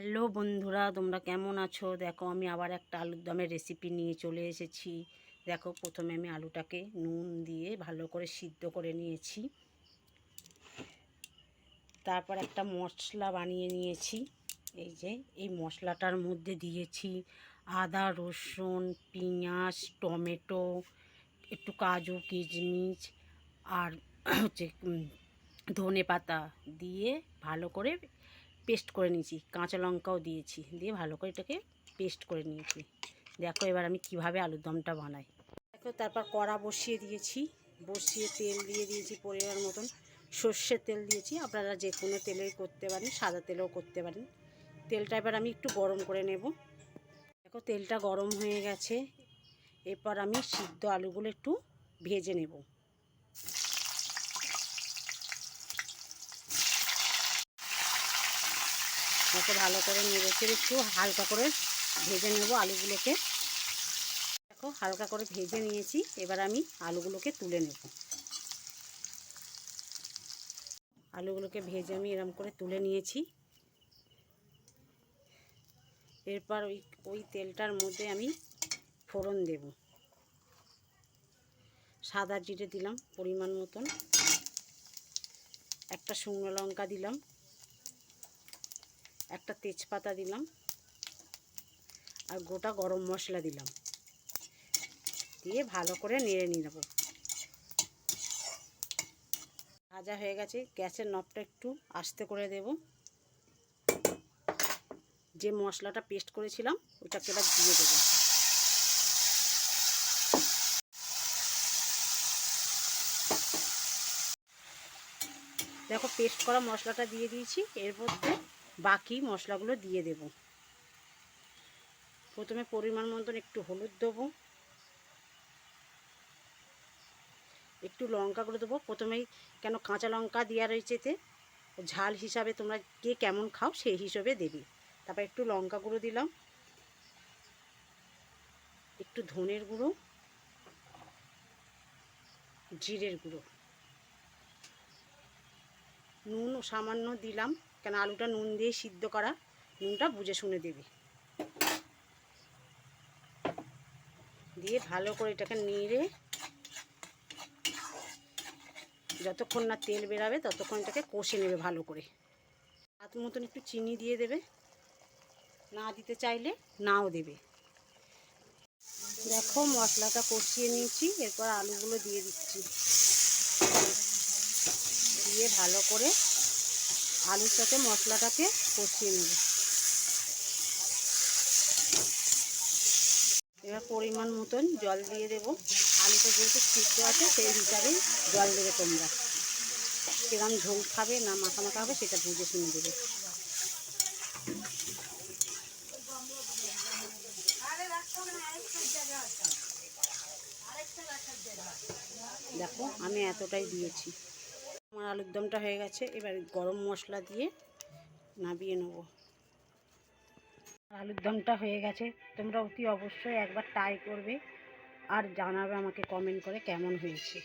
Hello বন্ধুরা, তোমরা কেমন আছো? দেখো আমি আবার একটা আলুর দমের রেসিপি নিয়ে চলে এসেছি। দেখো প্রথমে আমি আলুটাকে নুন দিয়ে ভালো করে সিদ্ধ করে নিয়েছি। তারপর একটা মশলা বানিয়ে নিয়েছি। এই যে এই মশলাটার মধ্যে দিয়েছি আদা, রসুন, পেঁয়াজ, টমেটো, একটু কাজু, কিশমিশ আর হচ্ছে ধনে পাতা দিয়ে ভালো করে পেস্ট করে নিয়েছি। কাঁচা লঙ্কাও দিয়েছি, দিয়ে ভালো করে এটাকে পেস্ট করে নিয়েছি। দেখো এবার আমি কিভাবে আলুর দমটা বানাই। দেখো তারপর কড়া বসিয়ে দিয়েছি, বসিয়ে তেল দিয়ে দিয়েছি পরিমাণ মতন। সর্ষের তেল দিয়েছি, আপনারা যে কোনো তেলেই করতে পারেন, সাদা তেলেও করতে পারেন। তেলটা এবার আমি একটু গরম করে নেব। দেখো তেলটা গরম হয়ে গেছে, এরপর আমি সিদ্ধ আলুগুলো একটু ভেজে নেব। দেখো ভালো করে নেড়েচেড়ে একটু হালকা করে ভেজে নেব আলুগুলোকে। দেখো হালকা করে ভেজে নিয়েছি, এবার আমি আলুগুলোকে তুলে নেব। আলুগুলোকে ভেজে আমি এরকম করে তুলে নিয়েছি। এরপর ওই তেলটার মধ্যে আমি ফোড়ন দেব। সাদা জিরে দিলাম পরিমাণ মতন, একটা শুকনো লঙ্কা দিলাম, একটা তেজপাতা দিলাম আর গোটা গরম মশলা দিলাম, দিয়ে ভালো করে নেড়ে নেব। ভাজা হয়ে গেছে, গ্যাসের নবটা একটু আস্তে করে দেব। যে মশলাটা পেস্ট করেছিলাম ওটাকে এবার দিয়ে দেবো। দেখো পেস্ট করা মশলাটা দিয়ে দিয়েছি, এর মধ্যে বাকি মশলাগুলো দিয়ে দেব। প্রথমে পরিমাণ মতন একটু হলুদ দেবো, একটু লঙ্কা গুঁড়ো দেবো প্রথমেই, কেন কাঁচা লঙ্কা দেওয়া রয়েছে এতে। ঝাল হিসাবে তোমরা কে কেমন খাও সেই হিসেবে দেবে। তারপর একটু লঙ্কা গুঁড়ো দিলাম, একটু ধনের গুঁড়ো, জিরের গুঁড়ো, নুন সামান্য দিলাম, কেন আলুটা নুন দিয়ে সিদ্ধ করা, নুনটা বুঝে শুনে দেবে। দিয়ে ভালো করে এটাকে নেড়ে যতক্ষণ না তেল বেরাবে ততক্ষণ এটাকে কষে নেবে ভালো করে। হাত মতন একটু চিনি দিয়ে দেবে, না দিতে চাইলে নাও দেবে। দেখো মশলাটা কষিয়ে নিয়েছি, এরপর আলুগুলো দিয়ে দিচ্ছি। দিয়ে ভালো করে আলুর সাথে মশলাটাকে কষিয়ে নেব। এবার পরিমাণ মতন জল দিয়ে দেব। আলুটা যেহেতু সিদ্ধ আছে সেই হিসাবেই জল দেবে তোমরা। কিরম ঝোল খাবে না মাখা মাখা হবে সেটা বুঝে শুনে দেবে। দেখো আমি এতটাই দিয়েছি। আমার আলুর দমটা হয়ে গেছে, এবার গরম মশলা দিয়ে নামিয়ে নেব। আলুর দমটা হয়ে গেছে, তোমরা অতি অবশ্যই একবার ট্রাই করবে আর জানাবে আমাকে কমেন্ট করে কেমন হয়েছে।